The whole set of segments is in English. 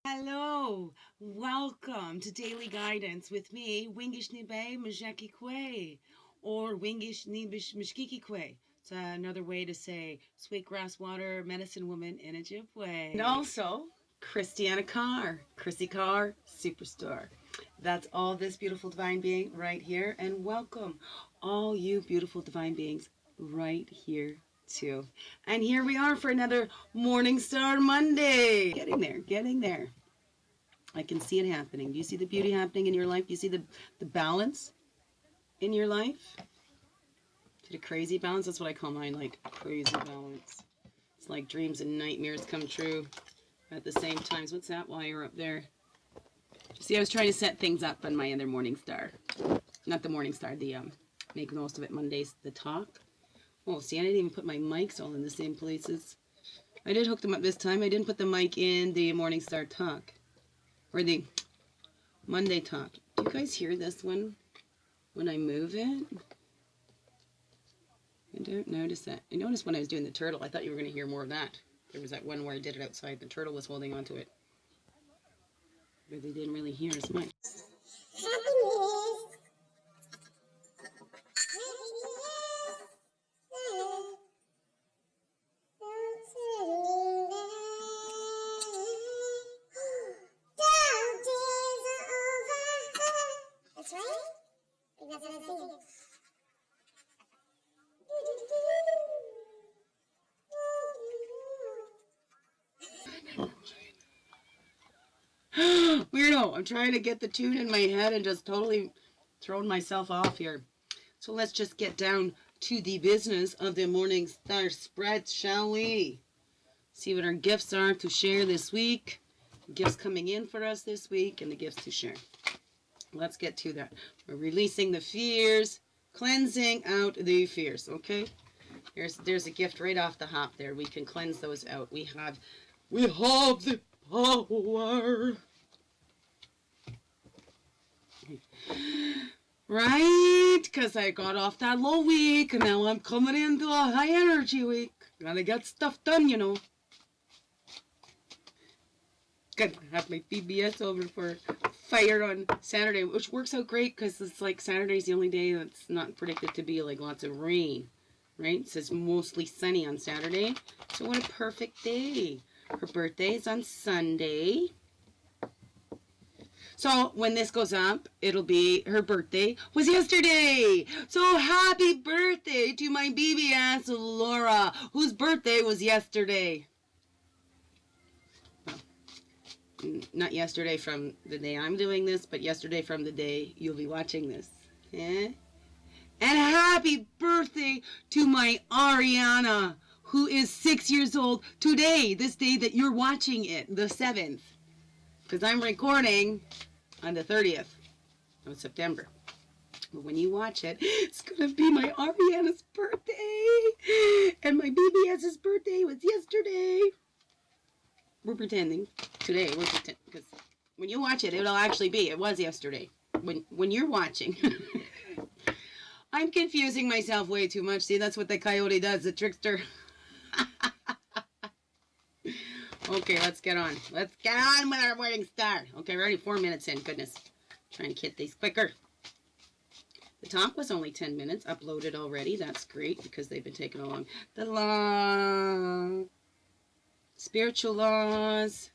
Hello, welcome to Daily Guidance with me, Wingish Nibe Mjaki Kwe, or Wingish Nibish Mishkiki Kwe. It's another way to say sweet grass water medicine woman in Ojibwe. And also, Christianna Chrissy Carr, superstar. That's all this beautiful divine being right here, and welcome all you beautiful divine beings right here too. And here we are for another Morning Star Monday. Getting there. I can see it happening. Do you see the beauty happening in your life? Do you see the balance in your life? See the crazy balance? That's what I call mine, like crazy balance. It's like dreams and nightmares come true at the same time. So what's that wire up there? See, I was trying to set things up on my other Morning Star. Not the Morning Star, the Make Most of It Mondays, the talk. Oh, see, I didn't even put my mics all in the same places. I did hook them up this time. I didn't put the mic in the Morning Star talk. Or the Monday talk. Do you guys hear this one when I move it? I don't notice that. I noticed when I was doing the turtle. I thought you were going to hear more of that. There was that one where I did it outside. The turtle was holding on to it. But they didn't really hear as much. That's right. I think that's what I'm singing. Weirdo. I'm trying to get the tune in my head and just totally thrown myself off here. So let's just get down to the business of the Morning Star spread, shall we? See what our gifts are to share this week. Gifts coming in for us this week and the gifts to share. Let's get to that. We're releasing the fears, cleansing out the fears, okay? There's a gift right off the hop there. We can cleanse those out. We have the power. Right? Because I got off that low week and now I'm coming into a high energy week. Gotta get stuff done, you know. Gotta have my PBS over for fire on Saturday, which works out great because it's like Saturday's the only day that's not predicted to be like lots of rain. Right? It says mostly sunny on Saturday. So what a perfect day. Her birthday is on Sunday. So when this goes up, it'll be her birthday was yesterday. So happy birthday to my BBS Laura, whose birthday was yesterday. Well, not yesterday from the day I'm doing this, but yesterday from the day you'll be watching this. Eh? And happy birthday to my Ariana, who is 6 years old today, this day that you're watching it, the 7th. Because I'm recording on the 30th of September. But when you watch it, it's going to be my Ariana's birthday. And my BBS's birthday was yesterday. We're pretending. Today, we're pretending. Because when you watch it, it'll actually be. It was yesterday. When you're watching. I'm confusing myself way too much. See, that's what the coyote does, the trickster. Okay, let's get on. Let's get on with our Morning Star. Okay, we're already 4 minutes in. Goodness. Trying to get these quicker. The talk was only 10 minutes. Uploaded already. That's great because they've been taking along. The law. Spiritual laws.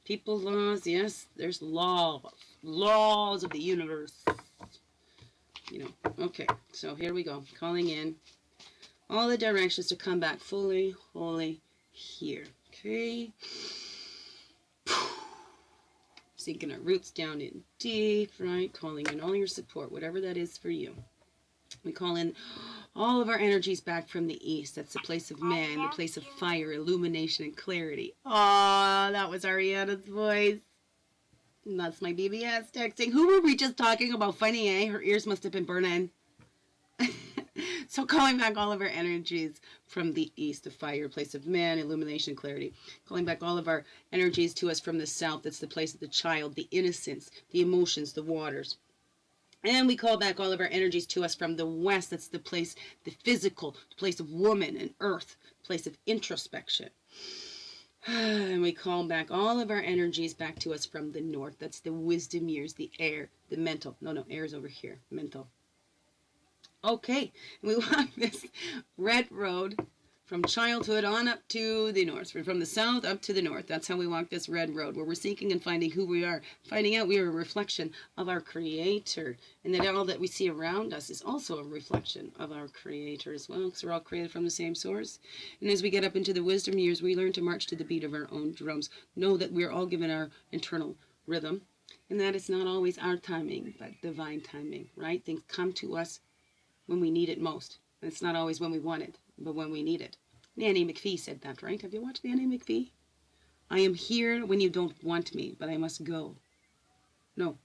People laws. Yes, there's laws. Laws of the universe. You know. Okay, so here we go. Calling in all the directions to come back fully, wholly here. Okay. Sinking our roots down in deep, right? Calling in all your support, whatever that is for you. We call in all of our energies back from the east. That's the place of man, the place of fire, illumination, and clarity. Oh, that was Ariana's voice. And that's my BBS texting. Who were we just talking about? Funny, eh? Her ears must have been burning. So calling back all of our energies from the east, the fire, place of man, illumination, clarity. Calling back all of our energies to us from the south. That's the place of the child, the innocence, the emotions, the waters. And we call back all of our energies to us from the west. That's the place, the physical, the place of woman and earth, place of introspection. And we call back all of our energies back to us from the north. That's the wisdom years, the air, the mental. No, air is over here. Mental. Okay, we walk this red road from childhood on up to the north, from the south up to the north. That's how we walk this red road, where we're seeking and finding who we are, finding out we are a reflection of our Creator, and that all that we see around us is also a reflection of our Creator as well, because we're all created from the same source. And as we get up into the wisdom years, we learn to march to the beat of our own drums. Know that we're all given our internal rhythm, and that it's not always our timing, but divine timing, right? Things come to us when we need it most. And it's not always when we want it, but when we need it. Nanny McPhee said that, right? Have you watched Nanny McPhee? I am here when you don't want me, but I must go. No.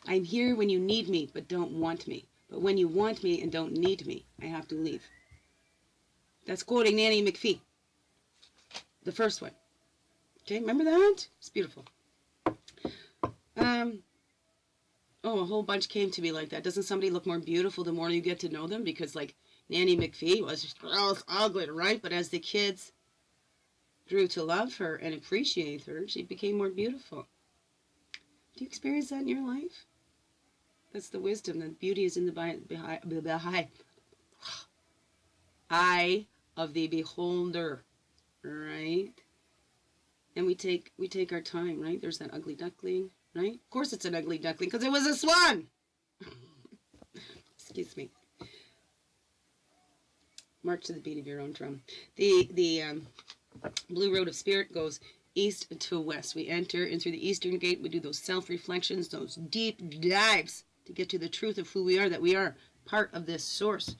I'm here when you need me, but don't want me. But when you want me and don't need me, I have to leave. That's quoting Nanny McPhee. The first one. Okay, remember that? It's beautiful. Oh, a whole bunch came to me like that. Doesn't somebody look more beautiful the more you get to know them? Because, like, Nanny McPhee was just ugly, right? But as the kids grew to love her and appreciate her, she became more beautiful. Do you experience that in your life? That's the wisdom. The beauty is in the eye of the beholder, right? And we take our time, right? There's that ugly duckling, right? Of course it's an ugly duckling because it was a swan. Excuse me. March to the beat of your own drum. The blue road of spirit goes east to west. We enter in through the eastern gate. We do those self-reflections, those deep dives to get to the truth of who we are, that we are part of this source.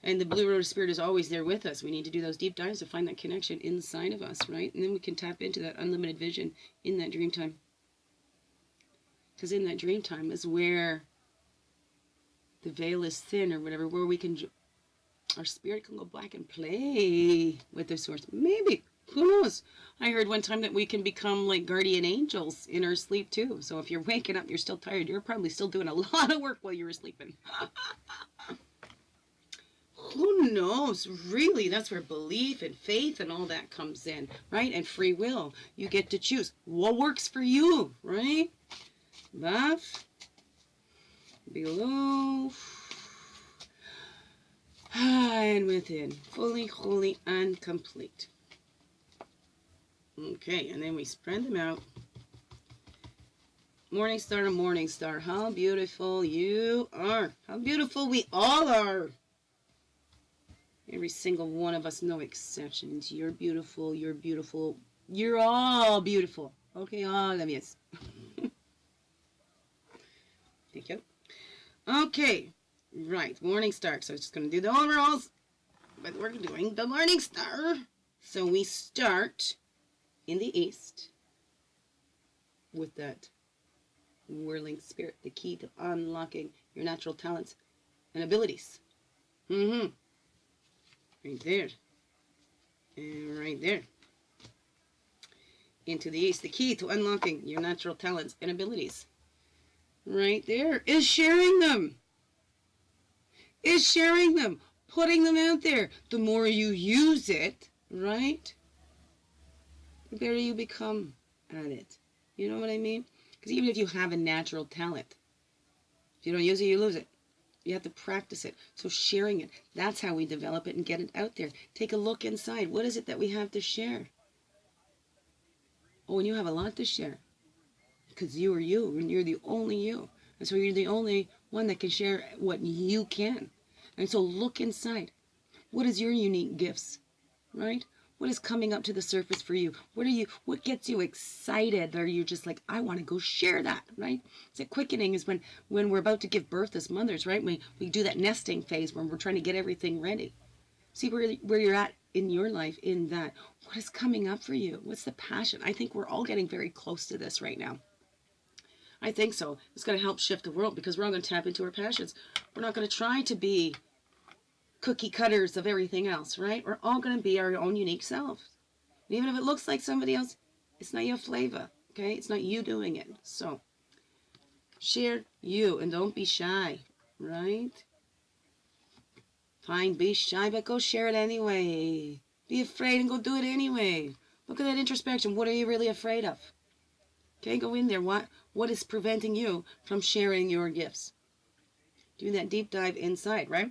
And the blue road of spirit is always there with us. We need to do those deep dives to find that connection inside of us, right? And then we can tap into that unlimited vision in that dream time. Because in that dream time is where the veil is thin or whatever, where we can, our spirit can go back and play with the source. Maybe. Who knows? I heard one time that we can become like guardian angels in our sleep too. So if you're waking up, you're still tired, you're probably still doing a lot of work while you were sleeping. Who knows? Really, that's where belief and faith and all that comes in, right? And free will. You get to choose what works for you, right? Above, below, and within. Fully, wholly, and complete. Okay, and then we spread them out. Morning star to morning star. How beautiful you are. How beautiful we all are. Every single one of us, no exceptions. You're beautiful. You're beautiful. You're all beautiful. Okay, all of you. Thank you. Okay, right. Morning star. So I'm just going to do the overalls. But we're doing the morning star. So we start in the east with that whirling spirit, the key to unlocking your natural talents and abilities. Right there. And right there. Into the east. The key to unlocking your natural talents and abilities. Right there is sharing them. Is sharing them. Putting them out there. The more you use it, right? The better you become at it. You know what I mean? Because even if you have a natural talent, if you don't use it, you lose it. You have to practice it. So sharing it, that's how we develop it and get it out there. Take a look inside. What is it that we have to share? Oh, and you have a lot to share. Because you are you, and you're the only you. And so you're the only one that can share what you can. And so look inside. What is your unique gifts? Right? What is coming up to the surface for you? What gets you excited? Or you're just like, I want to go share that, right? So quickening is when we're about to give birth as mothers, right? We do that nesting phase when we're trying to get everything ready. See where you're at in your life in that. What is coming up for you? What's the passion? I think we're all getting very close to this right now. I think so. It's going to help shift the world because we're all going to tap into our passions. We're not going to try to be cookie cutters of everything else, right? We're all going to be our own unique selves. And even if it looks like somebody else, it's not your flavor, okay? It's not you doing it. So, share you and don't be shy, right? Fine, be shy, but go share it anyway. Be afraid and go do it anyway. Look at that introspection. What are you really afraid of? Okay, go in there. What is preventing you from sharing your gifts? Do that deep dive inside, right?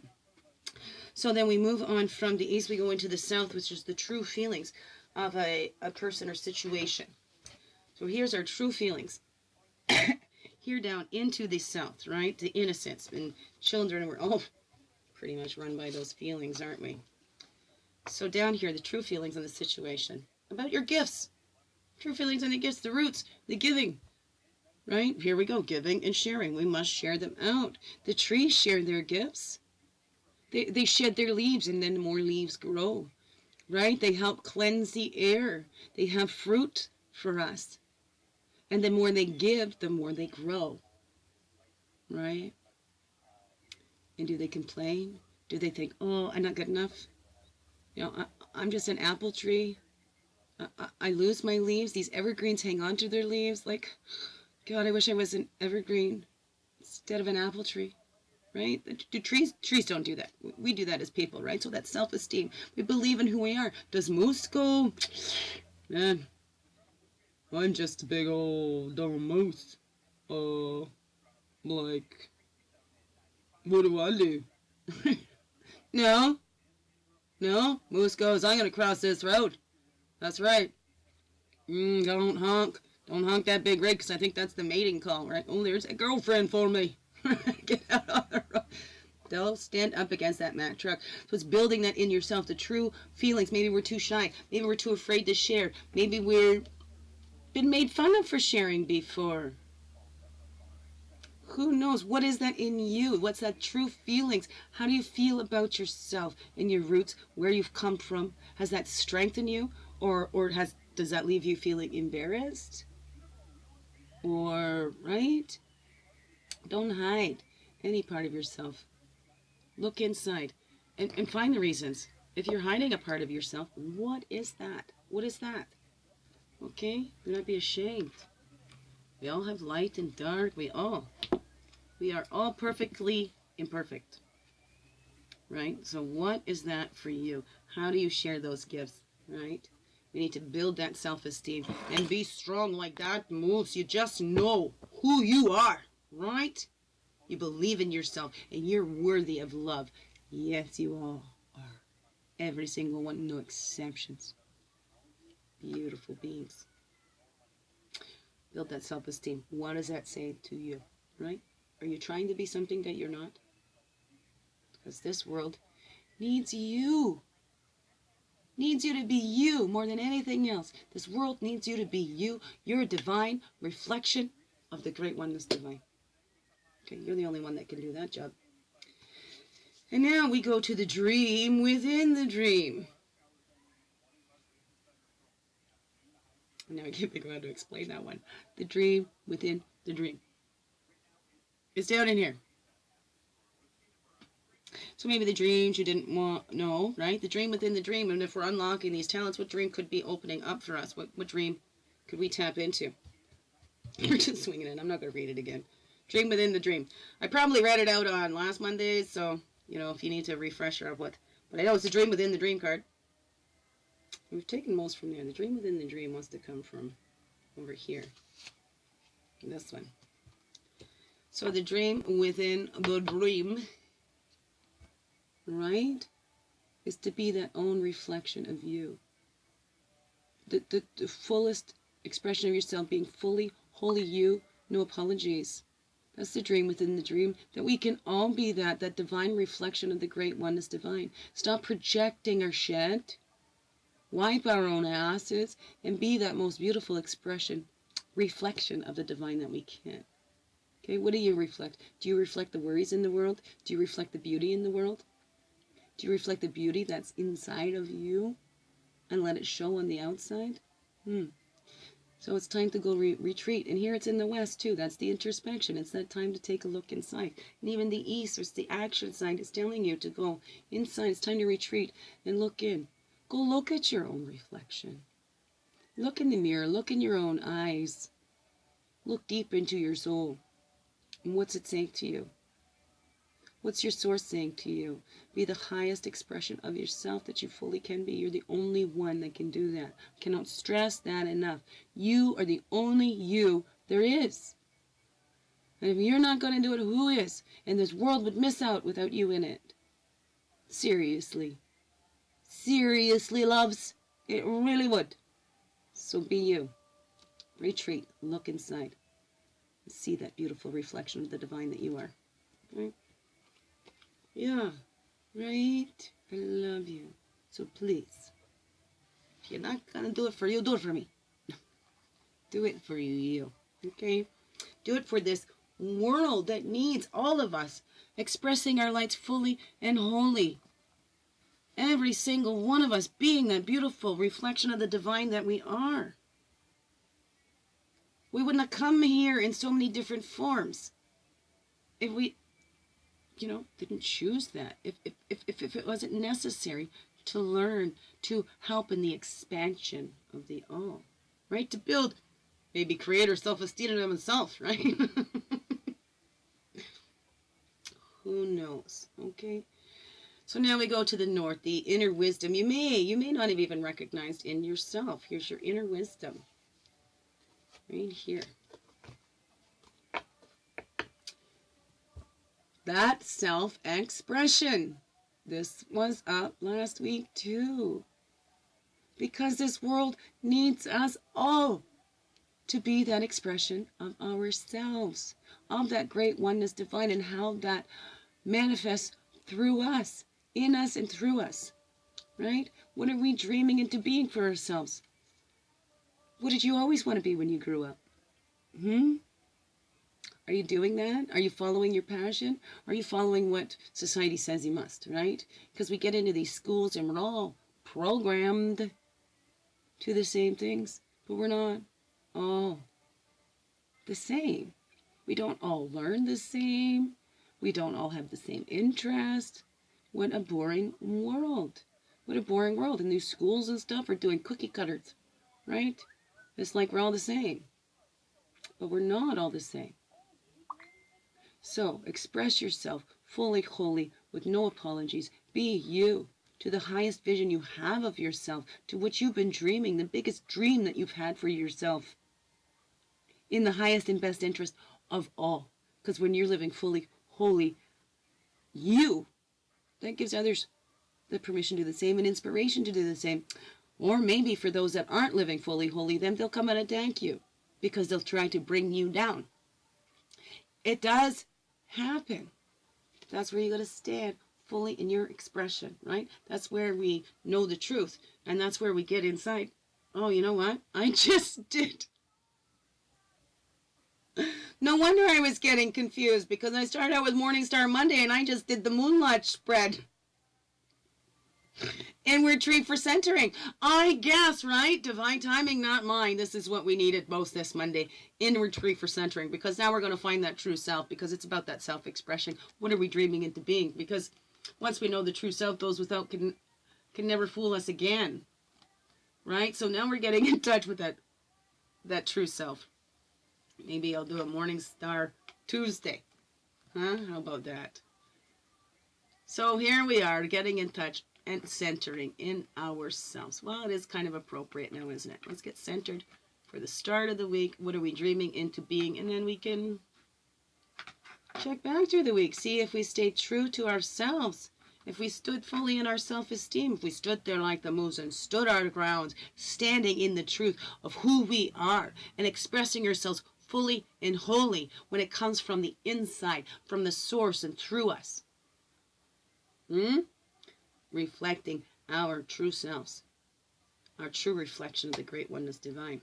So then we move on from the east, we go into the south, which is the true feelings of a person or situation. So here's our true feelings. Here down into the south, right? The innocence. And children, we're all pretty much run by those feelings, aren't we? So down here, the true feelings on the situation. About your gifts. True feelings on the gifts, the roots, the giving. Right? Here we go, giving and sharing. We must share them out. The trees share their gifts. They shed their leaves and then more leaves grow. Right? They help cleanse the air. They have fruit for us. And the more they give, the more they grow. Right? And do they complain? Do they think, oh, I'm not good enough? You know, I'm just an apple tree. I lose my leaves. These evergreens hang on to their leaves. Like, God, I wish I was an evergreen instead of an apple tree. Right? Do trees don't do that. We do that as people, right? So that's self-esteem. We believe in who we are. Does moose go, man, I'm just a big old dumb moose. Like, what do I do? No. Moose goes, I'm going to cross this road. That's right. Don't honk. Don't honk that big rig, because I think that's the mating call, right? Oh, there's a girlfriend for me. Get out on the road. They'll stand up against that Mack truck. So it's building that in yourself, the true feelings. Maybe we're too shy. Maybe we're too afraid to share. Maybe we've been made fun of for sharing before. Who knows? What is that in you? What's that true feelings? How do you feel about yourself and your roots, where you've come from? Has that strengthened you? Or does that leave you feeling embarrassed? Or, right? Don't hide any part of yourself. Look inside and find the reasons. If you're hiding a part of yourself, what is that? What is that? Okay? Do not be ashamed. We all have light and dark. We are all perfectly imperfect. Right? So what is that for you? How do you share those gifts? Right? We need to build that self-esteem and be strong like that moose. You just know who you are. Right? You believe in yourself and you're worthy of love. Yes, you all are. Every single one, no exceptions. Beautiful beings. Build that self-esteem. What does that say to you? Right? Are you trying to be something that you're not? Because this world needs you. Needs you to be you more than anything else. This world needs you to be you. You're a divine reflection of the Great Oneness Divine. Okay, you're the only one that can do that job. And now we go to the dream within the dream. And now I can't figure out how to explain that one. The dream within the dream. It's down in here. So maybe the dreams you didn't want, no, right? The dream within the dream. And if we're unlocking these talents, what dream could be opening up for us? What dream could we tap into? We're just swinging it. I'm not going to read it again. Dream within the dream. I probably read it out on last Monday, so, you know, if you need a refresher of what. But I know it's the dream within the dream card. We've taken most from there. The dream within the dream wants to come from over here. This one. So the dream within the dream, right, is to be that own reflection of you. The fullest expression of yourself, being fully, wholly you, no apologies. That's the dream within the dream, that we can all be that divine reflection of the Great Oneness Divine. Stop projecting our shit, wipe our own asses, and be that most beautiful expression, reflection of the divine that we can. Okay, what do you reflect? Do you reflect the worries in the world? Do you reflect the beauty in the world? Do you reflect the beauty that's inside of you and let it show on the outside? So it's time to go retreat. And here it's in the West too. That's the introspection. It's that time to take a look inside. And even the East, it's the action side, is telling you to go inside. It's time to retreat and look in. Go look at your own reflection. Look in the mirror. Look in your own eyes. Look deep into your soul. And what's it saying to you? What's your source saying to you? Be the highest expression of yourself that you fully can be. You're the only one that can do that. Cannot stress that enough. You are the only you there is. And if you're not going to do it, who is? And this world would miss out without you in it. Seriously. Seriously, loves. It really would. So be you. Retreat. Look inside. See that beautiful reflection of the divine that you are. Right? Yeah. Right? I love you. So please, if you're not going to do it for you, do it for me. Do it for you. Okay? Do it for this world that needs all of us expressing our lights fully and wholly. Every single one of us being that beautiful reflection of the divine that we are. We wouldn't have come here in so many different forms if we, didn't choose that. If it wasn't necessary to learn to help in the expansion of the all. Right? To build, maybe creator self-esteem in himself, right? Who knows? Okay. So now we go to the north, the inner wisdom. You may not have even recognized in yourself. Here's your inner wisdom. Right here. That self-expression. This was up last week too. Because this world needs us all to be that expression of ourselves, of that great oneness divine, and how that manifests through us, in us and through us, right? What are we dreaming into being for ourselves? What did you always want to be when you grew up? Are you doing that? Are you following your passion? Are you following what society says you must, right? Because we get into these schools and we're all programmed to the same things, but we're not all the same. We don't all learn the same. We don't all have the same interest. What a boring world. What a boring world. And these schools and stuff are doing cookie cutters, right? It's like we're all the same. But we're not all the same. So express yourself fully, wholly, with no apologies. Be you to the highest vision you have of yourself, to what you've been dreaming, the biggest dream that you've had for yourself, in the highest and best interest of all. Because when you're living fully, wholly, you, that gives others the permission to do the same and inspiration to do the same. Or maybe for those that aren't living fully, wholly, then they'll come and attack you because they'll try to bring you down. It does happen. That's where you got to stand fully in your expression, right? That's where we know the truth. And that's where we get inside. Oh, you know what? I just did. No wonder I was getting confused, because I started out with Morning Star Monday and I just did the Moonlodge spread. Inward tree for centering. I guess, right? Divine timing, not mine. This is what we needed most this Monday. Inward tree for centering. Because now we're going to find that true self. Because it's about that self-expression. What are we dreaming into being? Because once we know the true self, those without can never fool us again. Right? So now we're getting in touch with that true self. Maybe I'll do a Morning Star Tuesday. Huh? How about that? So here we are, getting in touch and centering in ourselves. Well, it is kind of appropriate now, isn't it? Let's get centered for the start of the week. What are we dreaming into being? And then we can check back through the week, see if we stayed true to ourselves, if we stood fully in our self-esteem, if we stood there like the moose and stood our ground, standing in the truth of who we are and expressing ourselves fully and wholly when it comes from the inside, from the source and through us. Reflecting our true selves, our true reflection of the great oneness divine.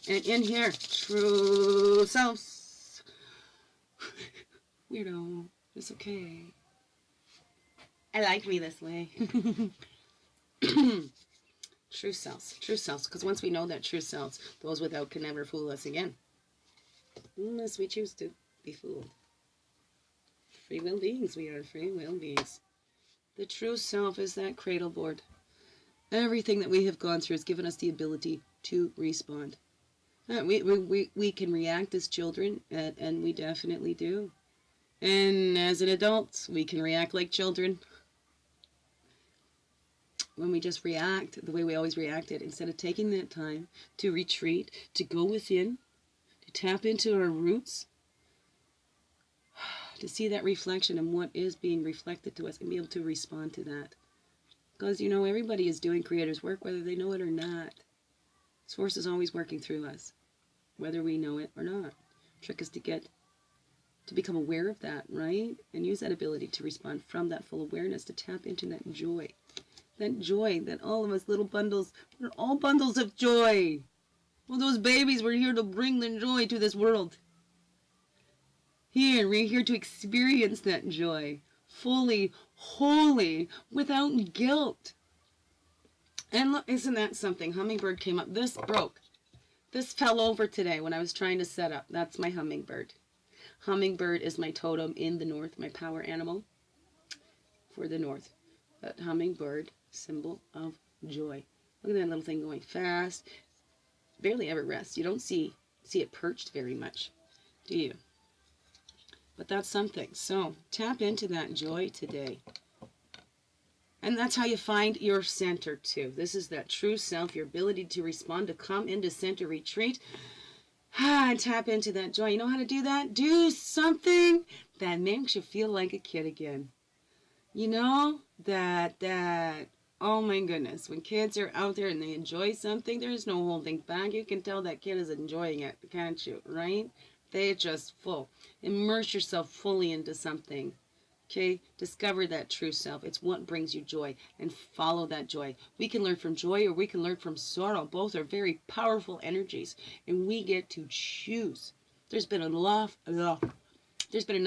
And in here, true selves. Weirdo, it's okay. I like me this way. True selves, because once we know that true selves, those without can never fool us again. Unless we choose to be fooled. Free will beings, we are free will beings. The true self is that cradle board. Everything that we have gone through has given us the ability to respond. We can react as children, and we definitely do. And as an adult, we can react like children. When we just react the way we always reacted, instead of taking that time to retreat, to go within, to tap into our roots, to see that reflection and what is being reflected to us and be able to respond to that. Because, you know, everybody is doing Creator's work, whether they know it or not. Source is always working through us, whether we know it or not. Trick is to become aware of that, right? And use that ability to respond from that full awareness, to tap into that joy. That joy that all of us little bundles, we're all bundles of joy. Well, those babies were here to bring the joy to this world. We're here to experience that joy fully, wholly, without guilt. And look, isn't that something? Hummingbird came up. This broke. This fell over today when I was trying to set up. That's my hummingbird. Hummingbird is my totem in the north, my power animal for the north. That hummingbird, symbol of joy. Look at that little thing going fast. Barely ever rests. You don't see it perched very much, do you? But that's something. So tap into that joy today. And that's how you find your center too. This is that true self, your ability to respond, to come into center retreat. And tap into that joy. You know how to do that? Do something that makes you feel like a kid again. You know, that, oh my goodness, when kids are out there and they enjoy something, there's no holding back. You can tell that kid is enjoying it, can't you, right? They're just full. Immerse yourself fully into something, okay? Discover that true self. It's what brings you joy, and follow that joy. We can learn from joy or we can learn from sorrow. Both are very powerful energies, and we get to choose. There's been enough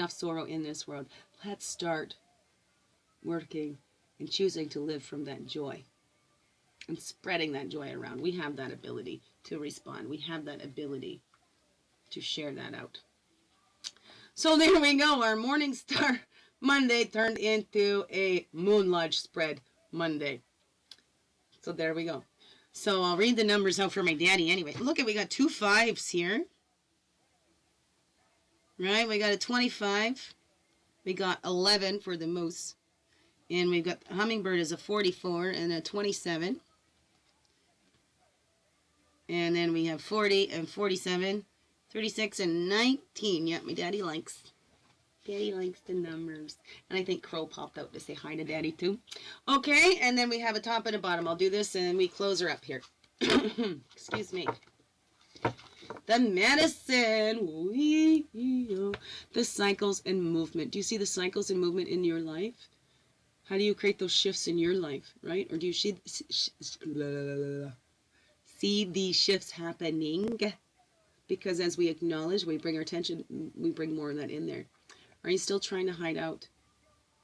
sorrow in this world. Let's start working and choosing to live from that joy and spreading that joy around. We have that ability to respond. We have that ability to share that out. So there we go. Our Morning Star Monday turned into a Moonlodge spread Monday. So there we go. So I'll read the numbers out for my daddy anyway. Look, we got 2 5s here. Right? We got a 25. We got 11 for the moose. And we've got hummingbird is a 44 and a 27. And then we have 40 and 47, 36 and 19. Yep, my daddy likes the numbers. And I think Crow popped out to say hi to daddy too. Okay, and then we have a top and a bottom. I'll do this and we close her up here. Excuse me. The medicine. The cycles and movement. Do you see the cycles and movement in your life? How do you create those shifts in your life, right? Or do you see these shifts happening? Because as we acknowledge, we bring our attention, we bring more of that in there. Are you still trying to hide out?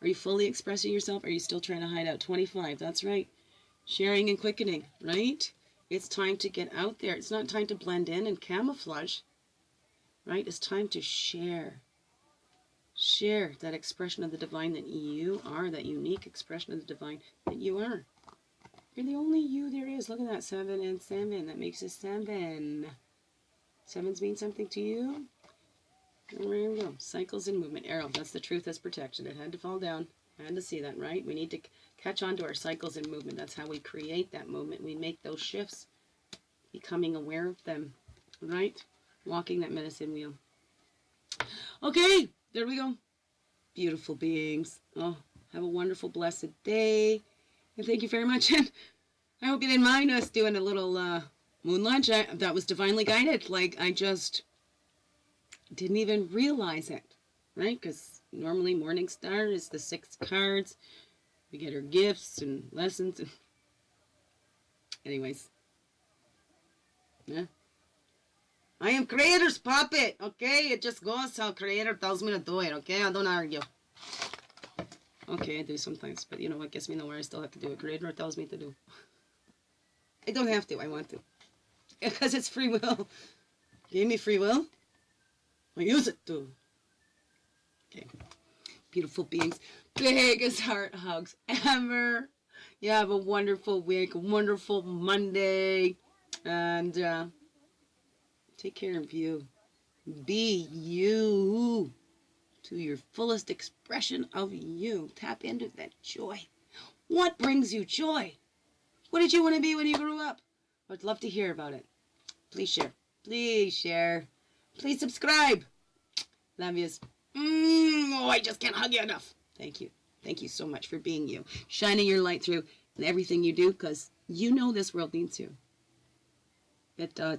Are you fully expressing yourself? Are you still trying to hide out? 25, that's right. Sharing and quickening, right? It's time to get out there. It's not time to blend in and camouflage, right? It's time to share. Share that expression of the divine that you are, that unique expression of the divine that you are. You're the only you there is. Look at that, 7 and 7. That makes it 7. 7s mean something to you? There we go. Cycles and movement. Arrow. That's the truth as protection. It had to fall down. I had to see that, right? We need to catch on to our cycles and movement. That's how we create that movement. We make those shifts, becoming aware of them, right? Walking that medicine wheel. Okay. There we go. Beautiful beings. Oh, have a wonderful, blessed day. And thank you very much. And I hope you didn't mind us doing a little Moonlodge. That was divinely guided. Like, I just didn't even realize it. Right? Because normally Morning Star is the 6 cards. We get our gifts and lessons. And anyways. Yeah. I am Creator's puppet, okay? It just goes how Creator tells me to do it, okay? I don't argue. Okay, I do sometimes, but you know what gets me nowhere? I still have to do what Creator tells me to do. I don't have to, I want to. Because it's free will. Gave me free will. I use it to. Okay. Beautiful beings. Biggest heart hugs ever. You have a wonderful week, a wonderful Monday. And, take care of you. Be you. to your fullest expression of you. Tap into that joy. What brings you joy? What did you want to be when you grew up? I'd love to hear about it. Please share. Please share. Please subscribe. Love yous. Oh, I just can't hug you enough. Thank you. Thank you so much for being you. Shining your light through in everything you do, because you know this world needs you. It does.